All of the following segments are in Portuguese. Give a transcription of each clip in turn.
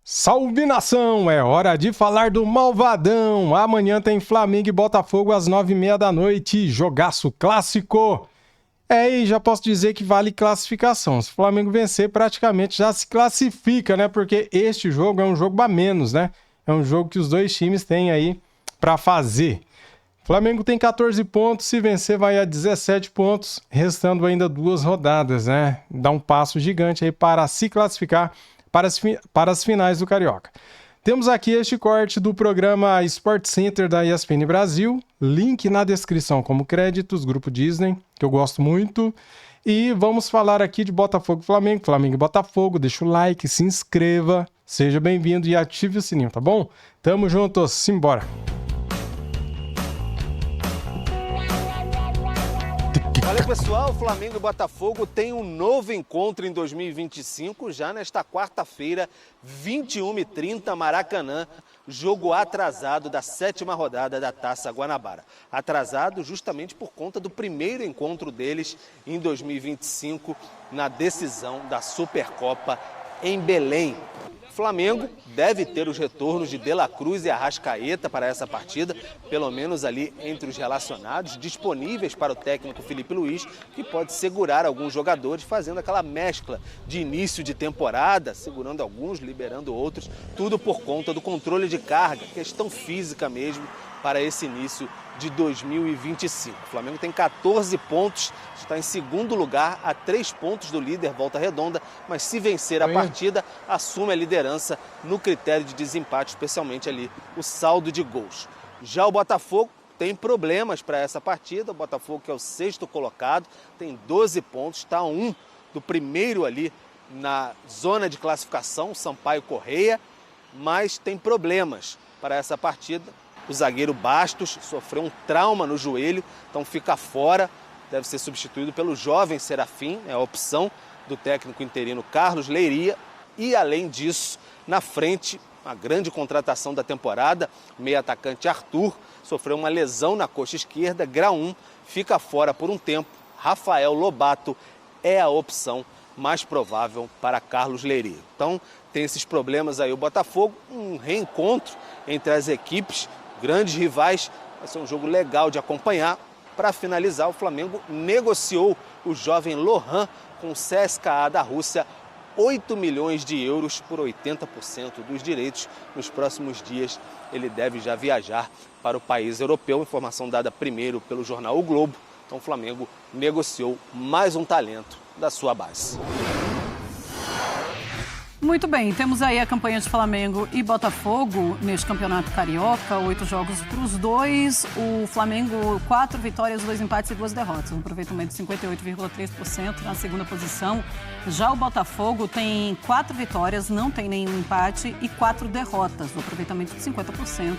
Salve nação, é hora de falar do Malvadão. Amanhã tem Flamengo e Botafogo às 9h30 da noite, jogaço clássico. E já posso dizer que vale classificação. Se o Flamengo vencer, praticamente já se classifica, né? Porque este jogo é um jogo a menos, né? É um jogo que os dois times têm aí para fazer. O Flamengo tem 14 pontos, se vencer vai a 17 pontos, restando ainda 2 rodadas, né? Dá um passo gigante aí para se classificar para as finais do Carioca. Temos aqui este corte do programa Sport Center da ESPN Brasil, link na descrição como créditos, Grupo Disney, que eu gosto muito. E vamos falar aqui de Botafogo e Flamengo, Flamengo e Botafogo. Deixa o like, se inscreva, seja bem-vindo e ative o sininho, tá bom? Tamo juntos, simbora! Olha pessoal, Flamengo e Botafogo tem um novo encontro em 2025, já nesta quarta-feira, 21h30, Maracanã, jogo atrasado da 7ª rodada da Taça Guanabara. Atrasado justamente por conta do primeiro encontro deles em 2025, na decisão da Supercopa em Belém. Flamengo deve ter os retornos de De La Cruz e Arrascaeta para essa partida, pelo menos ali entre os relacionados, disponíveis para o técnico Felipe Luiz, que pode segurar alguns jogadores, fazendo aquela mescla de início de temporada, segurando alguns, liberando outros, tudo por conta do controle de carga, questão física mesmo, para esse início de 2025. O Flamengo tem 14 pontos, está em segundo lugar, a 3 pontos do líder Volta Redonda, mas se vencer a partida, assume a liderança no critério de desempate, especialmente ali o saldo de gols. Já o Botafogo tem problemas para essa partida, o Botafogo que é o 6º colocado, tem 12 pontos, está a 1 do primeiro ali na zona de classificação, Sampaio Corrêa, mas tem problemas para essa partida. O zagueiro Bastos sofreu um trauma no joelho, então fica fora, deve ser substituído pelo jovem Serafim, é a opção do técnico interino Carlos Leiria. E além disso, na frente, a grande contratação da temporada, o meio-atacante Arthur, sofreu uma lesão na coxa esquerda, grau 1, fica fora por um tempo. Rafael Lobato é a opção mais provável para Carlos Leiria. Então tem esses problemas aí o Botafogo, um reencontro entre as equipes, grandes rivais, vai ser um jogo legal de acompanhar. Para finalizar, o Flamengo negociou o jovem Lohan com o CSKA da Rússia, 8 milhões de euros por 80% dos direitos. Nos próximos dias ele deve já viajar para o país europeu, informação dada primeiro pelo jornal O Globo. Então o Flamengo negociou mais um talento da sua base. Muito bem, temos aí a campanha de Flamengo e Botafogo neste campeonato carioca, 8 jogos para os dois, o Flamengo 4 vitórias, 2 empates e 2 derrotas, um aproveitamento de 58,3% na segunda posição. Já o Botafogo tem 4 vitórias, não tem nenhum empate e 4 derrotas, um aproveitamento de 50%.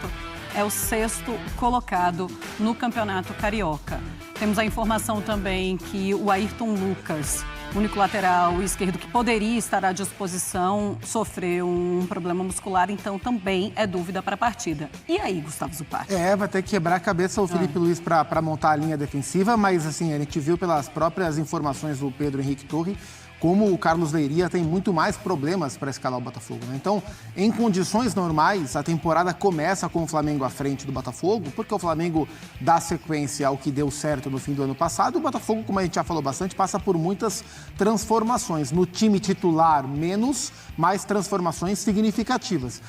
É o 6º colocado no campeonato carioca. Temos a informação também que o Ayrton Lucas, único lateral esquerdo que poderia estar à disposição, sofreu um problema muscular, então também é dúvida para a partida. E aí, Gustavo Zupac? Vai ter que quebrar a cabeça o Felipe Luiz para montar a linha defensiva, mas assim, a gente viu pelas próprias informações do Pedro Henrique Torre como o Carlos Leiria tem muito mais problemas para escalar o Botafogo, né? Então, em condições normais, a temporada começa com o Flamengo à frente do Botafogo, porque o Flamengo dá sequência ao que deu certo no fim do ano passado. O Botafogo, como a gente já falou bastante, passa por muitas transformações. No time titular, menos, mais transformações significativas.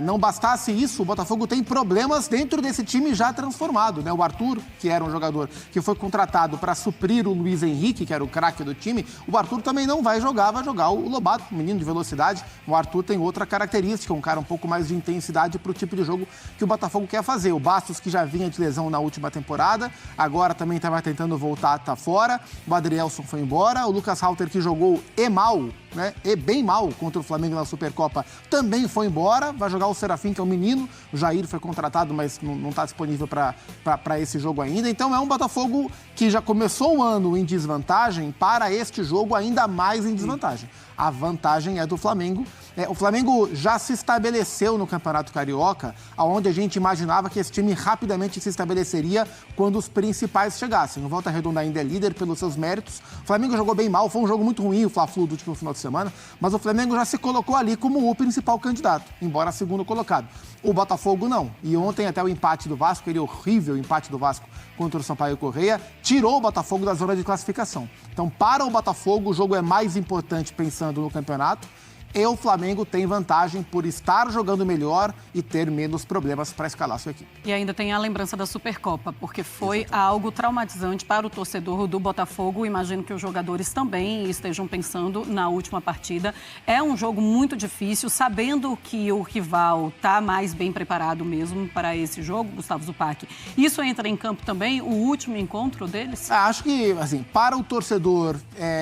Não bastasse isso, o Botafogo tem problemas dentro desse time já transformado, né? O Arthur, que era um jogador que foi contratado para suprir o Luiz Henrique, que era o craque do time, o Arthur também não vai jogar o Lobato, um menino de velocidade. O Arthur tem outra característica, um cara um pouco mais de intensidade para o tipo de jogo que o Botafogo quer fazer. O Bastos, que já vinha de lesão na última temporada, agora também estava tentando voltar, tá fora. O Adrielson foi embora. O Lucas Halter, que jogou mal, né? E bem mal contra o Flamengo na Supercopa, também foi embora. Vai jogar o Serafim, que é um menino. O Jair foi contratado, mas não está disponível para esse jogo ainda. Então é um Botafogo que já começou o ano em desvantagem para este jogo ainda mais em desvantagem. A vantagem é do Flamengo. O Flamengo já se estabeleceu no Campeonato Carioca, onde a gente imaginava que esse time rapidamente se estabeleceria quando os principais chegassem. O Volta Redonda ainda é líder pelos seus méritos. O Flamengo jogou bem mal, foi um jogo muito ruim, o Fla-Flu do último final de semana, mas o Flamengo já se colocou ali como o principal candidato, embora segundo colocado. O Botafogo não. E ontem até o empate do Vasco, aquele horrível empate do Vasco contra o Sampaio Corrêa, tirou o Botafogo da zona de classificação. Então, para o Botafogo, o jogo é mais importante pensando no campeonato. E o Flamengo tem vantagem por estar jogando melhor e ter menos problemas para escalar sua equipe. E ainda tem a lembrança da Supercopa, porque foi algo traumatizante para o torcedor do Botafogo. Imagino que os jogadores também estejam pensando na última partida. É um jogo muito difícil, sabendo que o rival está mais bem preparado mesmo para esse jogo, Gustavo Zupac. Isso entra em campo também, o último encontro deles? Acho que, assim, para o torcedor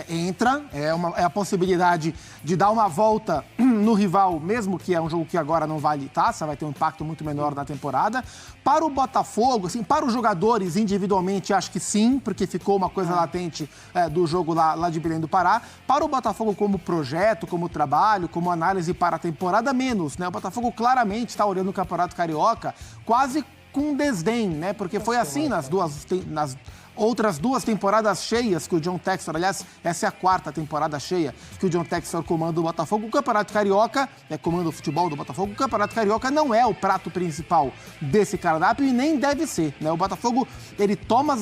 entra, é a possibilidade de dar uma volta no rival, mesmo que é um jogo que agora não vale taça, vai ter um impacto muito menor na temporada. Para o Botafogo, assim, para os jogadores individualmente, acho que sim, porque ficou uma coisa latente do jogo lá de Belém do Pará. Para o Botafogo como projeto, como trabalho, como análise para a temporada, menos, né? O Botafogo claramente está olhando o Campeonato Carioca quase com desdém, né? Porque foi assim nas outras duas temporadas cheias que o John Textor, aliás, essa é a quarta temporada cheia que o John Textor comanda o Botafogo. O Campeonato Carioca, comanda o futebol do Botafogo, o Campeonato Carioca não é o prato principal desse cardápio e nem deve ser, né? O Botafogo, ele toma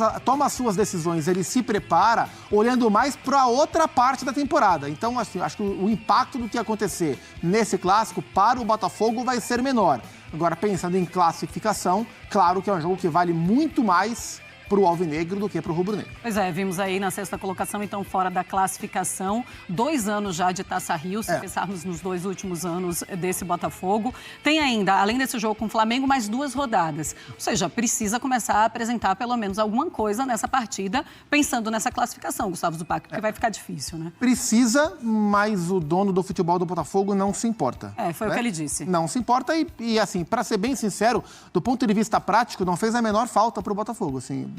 as suas decisões, ele se prepara olhando mais para outra parte da temporada. Então, assim, acho que o impacto do que acontecer nesse clássico para o Botafogo vai ser menor. Agora, pensando em classificação, claro que é um jogo que vale muito mais para o alvinegro do que para o rubro-negro. Pois é, vimos aí na sexta colocação, então fora da classificação, 2 anos já de Taça Rio, se pensarmos nos 2 últimos anos desse Botafogo. Tem ainda, além desse jogo com o Flamengo, mais 2 rodadas. Ou seja, precisa começar a apresentar pelo menos alguma coisa nessa partida, pensando nessa classificação, Gustavo Zupac, porque vai ficar difícil, né? Precisa, mas o dono do futebol do Botafogo não se importa. Foi o que ele disse. Não se importa e assim, para ser bem sincero, do ponto de vista prático, não fez a menor falta para o Botafogo, assim.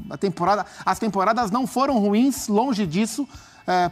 As temporadas não foram ruins, longe disso,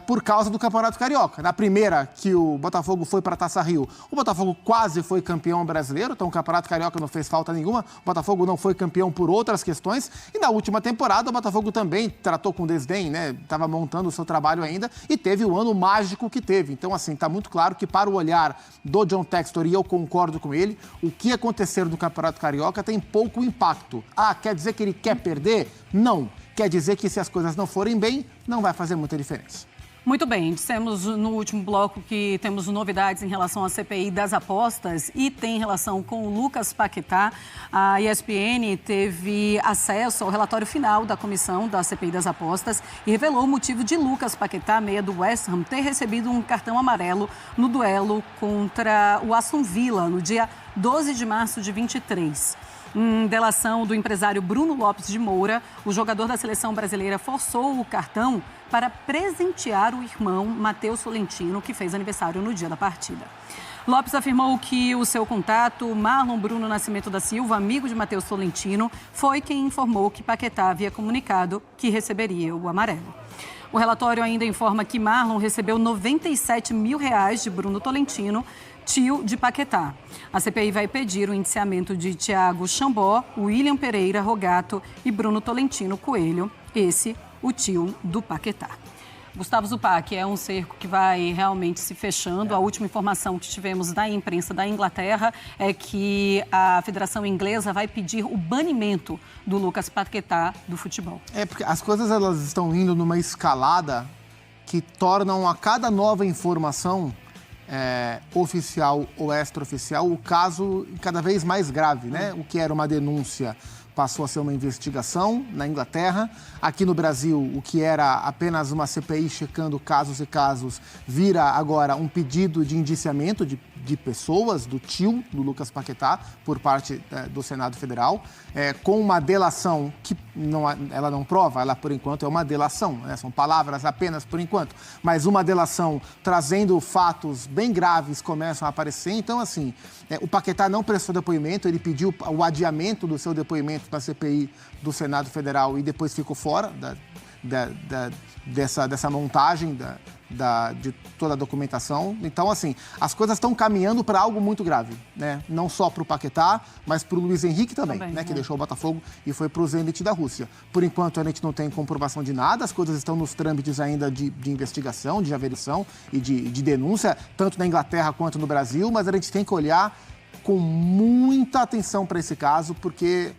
por causa do Campeonato Carioca. Na primeira, que o Botafogo foi para a Taça Rio, o Botafogo quase foi campeão brasileiro, então o Campeonato Carioca não fez falta nenhuma, o Botafogo não foi campeão por outras questões, e na última temporada o Botafogo também tratou com desdém, né? Estava montando o seu trabalho ainda, e teve o ano mágico que teve. Então, assim, está muito claro que para o olhar do John Textor, e eu concordo com ele, o que acontecer no Campeonato Carioca tem pouco impacto. Quer dizer que ele quer perder? Não. Quer dizer que se as coisas não forem bem, não vai fazer muita diferença. Muito bem, dissemos no último bloco que temos novidades em relação à CPI das apostas e tem relação com o Lucas Paquetá. A ESPN teve acesso ao relatório final da comissão da CPI das apostas e revelou o motivo de Lucas Paquetá, meia do West Ham, ter recebido um cartão amarelo no duelo contra o Aston Villa no dia 12 de março de 23. Em delação do empresário Bruno Lopes de Moura, o jogador da seleção brasileira forçou o cartão para presentear o irmão Matheus Tolentino, que fez aniversário no dia da partida. Lopes afirmou que o seu contato, Marlon Bruno Nascimento da Silva, amigo de Matheus Tolentino, foi quem informou que Paquetá havia comunicado que receberia o amarelo. O relatório ainda informa que Marlon recebeu R$97 mil de Bruno Tolentino, tio de Paquetá. A CPI vai pedir o indiciamento de Thiago Chambó, William Pereira Rogato e Bruno Tolentino Coelho, esse o tio do Paquetá. Gustavo Zupac, é um cerco que vai realmente se fechando. A última informação que tivemos da imprensa da Inglaterra é que a Federação Inglesa vai pedir o banimento do Lucas Paquetá do futebol. Porque as coisas elas estão indo numa escalada que tornam a cada nova informação oficial ou extraoficial o caso cada vez mais grave, né? O que era uma denúncia passou a ser uma investigação na Inglaterra. Aqui no Brasil, o que era apenas uma CPI checando casos e casos, vira agora um pedido de indiciamento de pessoas, do tio do Lucas Paquetá, por parte do Senado Federal, com uma delação que ela não prova, ela por enquanto é uma delação, né? São palavras apenas por enquanto, mas uma delação trazendo fatos bem graves começam a aparecer. Então, assim, o Paquetá não prestou depoimento, ele pediu o adiamento do seu depoimento na CPI do Senado Federal e depois ficou fora dessa montagem de toda a documentação. Então, assim, as coisas estão caminhando para algo muito grave, né? Não só para o Paquetá, mas para o Luiz Henrique também, né? Que deixou o Botafogo e foi para o Zenit da Rússia. Por enquanto, a gente não tem comprovação de nada, as coisas estão nos trâmites ainda de investigação, de averiação e de denúncia, tanto na Inglaterra quanto no Brasil, mas a gente tem que olhar com muita atenção para esse caso, porque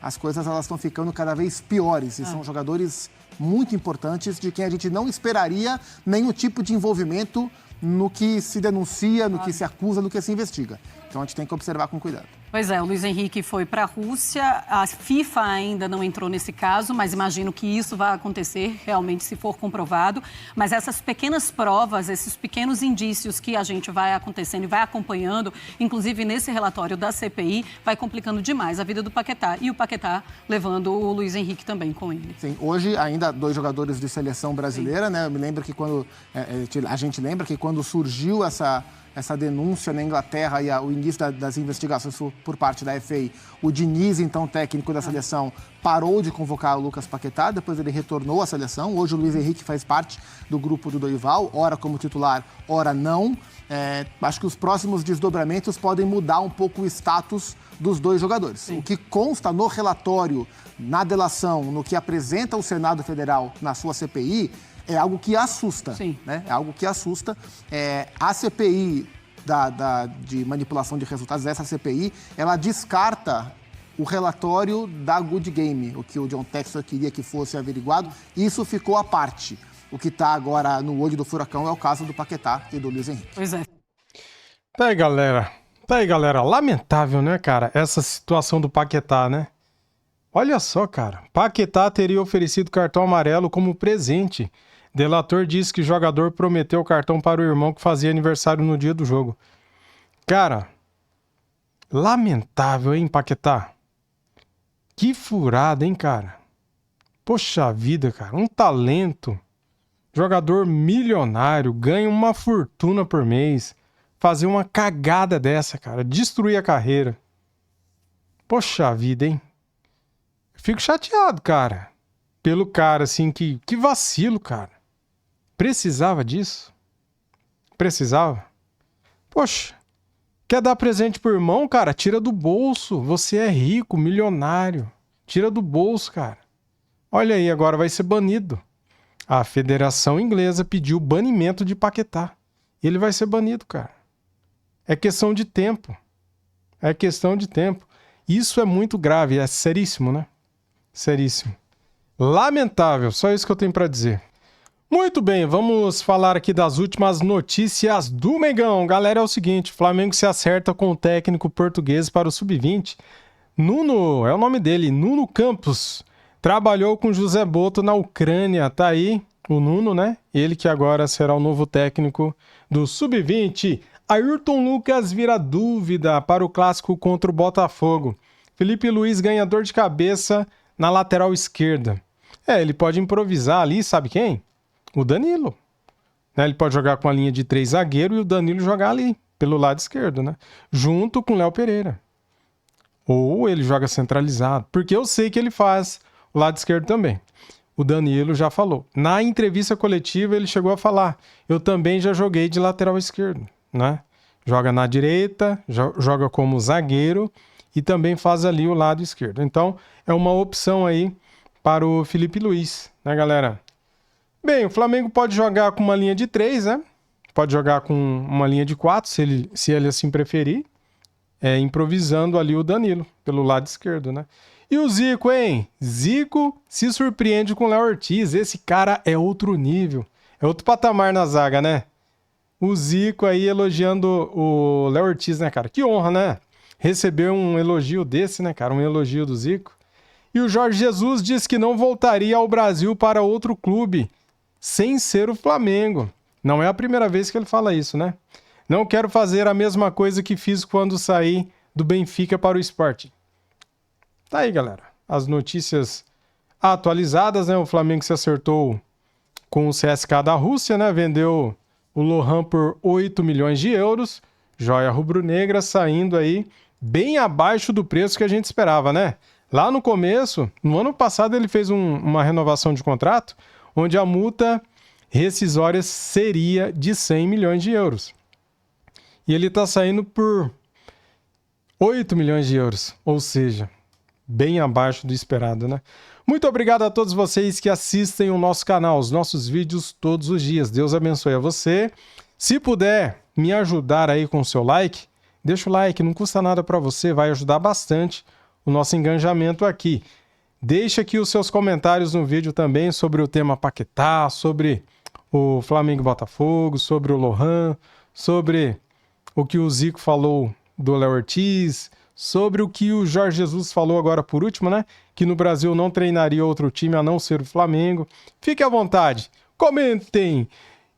as coisas elas estão ficando cada vez piores e são jogadores muito importantes de quem a gente não esperaria nenhum tipo de envolvimento no que se denuncia, no que se acusa, no que se investiga. Então a gente tem que observar com cuidado. Pois é, o Luiz Henrique foi para a Rússia, a FIFA ainda não entrou nesse caso, mas imagino que isso vai acontecer realmente se for comprovado. Mas essas pequenas provas, esses pequenos indícios que a gente vai acontecendo e vai acompanhando, inclusive nesse relatório da CPI, vai complicando demais a vida do Paquetá. E o Paquetá levando o Luiz Henrique também com ele. Sim, hoje ainda 2 jogadores de seleção brasileira, né? Eu me lembro que a gente lembra que quando surgiu essa denúncia na Inglaterra e o início das investigações por parte da FA, o Diniz, então técnico da seleção, parou de convocar o Lucas Paquetá, depois ele retornou à seleção. Hoje o Luiz Henrique faz parte do grupo do Dorival, ora como titular, ora não. Acho que os próximos desdobramentos podem mudar um pouco o status dos 2 jogadores. Sim. O que consta no relatório, na delação, no que apresenta o Senado Federal na sua CPI, é algo que assusta, né? É algo que assusta. A CPI de manipulação de resultados, essa CPI, ela descarta o relatório da Good Game, o que o John Textor queria que fosse averiguado. Isso ficou à parte. O que está agora no olho do furacão é o caso do Paquetá e do Luiz Henrique. Pois é. Tá aí, galera. Lamentável, né, cara? Essa situação do Paquetá, né? Olha só, cara. Paquetá teria oferecido cartão amarelo como presente. Delator diz que o jogador prometeu o cartão para o irmão que fazia aniversário no dia do jogo. Cara, lamentável, hein, Paquetá? Que furada, hein, cara? Poxa vida, cara. Um talento. Jogador milionário, ganha uma fortuna por mês. Fazer uma cagada dessa, cara. Destruir a carreira. Poxa vida, hein? Fico chateado, cara. Pelo cara, assim, que vacilo, cara. Precisava disso? Precisava? Poxa, quer dar presente pro irmão, cara? Tira do bolso. Você é rico, milionário. Tira do bolso, cara. Olha aí, agora vai ser banido. A Federação Inglesa pediu o banimento de Paquetá. Ele vai ser banido, cara. É questão de tempo. É questão de tempo. Isso é muito grave, é seríssimo, né? Seríssimo. Lamentável, só isso que eu tenho para dizer. Muito bem, vamos falar aqui das últimas notícias do Mengão. Galera, é o seguinte, Flamengo se acerta com o técnico português para o Sub-20. Nuno, é o nome dele, Nuno Campos. Trabalhou com José Boto na Ucrânia, tá aí o Nuno, né? Ele que agora será o novo técnico do Sub-20. Ayrton Lucas vira dúvida para o clássico contra o Botafogo. Felipe Luiz ganha dor de cabeça na lateral esquerda. Ele pode improvisar ali, sabe quem? O Danilo. Ele pode jogar com a linha de 3 zagueiros e o Danilo jogar ali, pelo lado esquerdo, né? Junto com o Léo Pereira. Ou ele joga centralizado, porque eu sei que ele faz o lado esquerdo também. O Danilo já falou. Na entrevista coletiva ele chegou a falar, eu também já joguei de lateral esquerdo, né? Joga na direita, joga como zagueiro e também faz ali o lado esquerdo. Então, é uma opção aí para o Felipe Luiz, né, galera? Bem, o Flamengo pode jogar com uma linha de 3, né? Pode jogar com uma linha de 4, se ele assim preferir. Improvisando ali o Danilo, pelo lado esquerdo, né? E o Zico, hein? Zico se surpreende com o Léo Ortiz. Esse cara é outro nível. É outro patamar na zaga, né? O Zico aí elogiando o Léo Ortiz, né, cara? Que honra, né? Receber um elogio desse, né, cara? Um elogio do Zico. E o Jorge Jesus disse que não voltaria ao Brasil para outro clube, sem ser o Flamengo. Não é a primeira vez que ele fala isso, né? Não quero fazer a mesma coisa que fiz quando saí do Benfica para o Sporting. Tá aí, galera. As notícias atualizadas, né? O Flamengo se acertou com o CSKA da Rússia, né? Vendeu o Lohan por 8 milhões de euros. Joia rubro-negra saindo aí bem abaixo do preço que a gente esperava, né? Lá no começo, no ano passado, ele fez uma renovação de contrato, onde a multa rescisória seria de 100 milhões de euros. E ele está saindo por 8 milhões de euros, ou seja, bem abaixo do esperado, né? Muito obrigado a todos vocês que assistem o nosso canal, os nossos vídeos todos os dias. Deus abençoe a você. Se puder me ajudar aí com o seu like, deixa o like, não custa nada para você, vai ajudar bastante o nosso engajamento aqui. Deixa aqui os seus comentários no vídeo também sobre o tema Paquetá, sobre o Flamengo e Botafogo, sobre o Lohan, sobre o que o Zico falou do Léo Ortiz, sobre o que o Jorge Jesus falou agora por último, né? Que no Brasil não treinaria outro time a não ser o Flamengo. Fique à vontade, comentem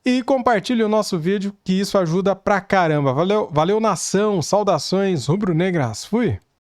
e compartilhem o nosso vídeo, que isso ajuda pra caramba. Valeu, valeu nação, saudações rubro-negras, fui!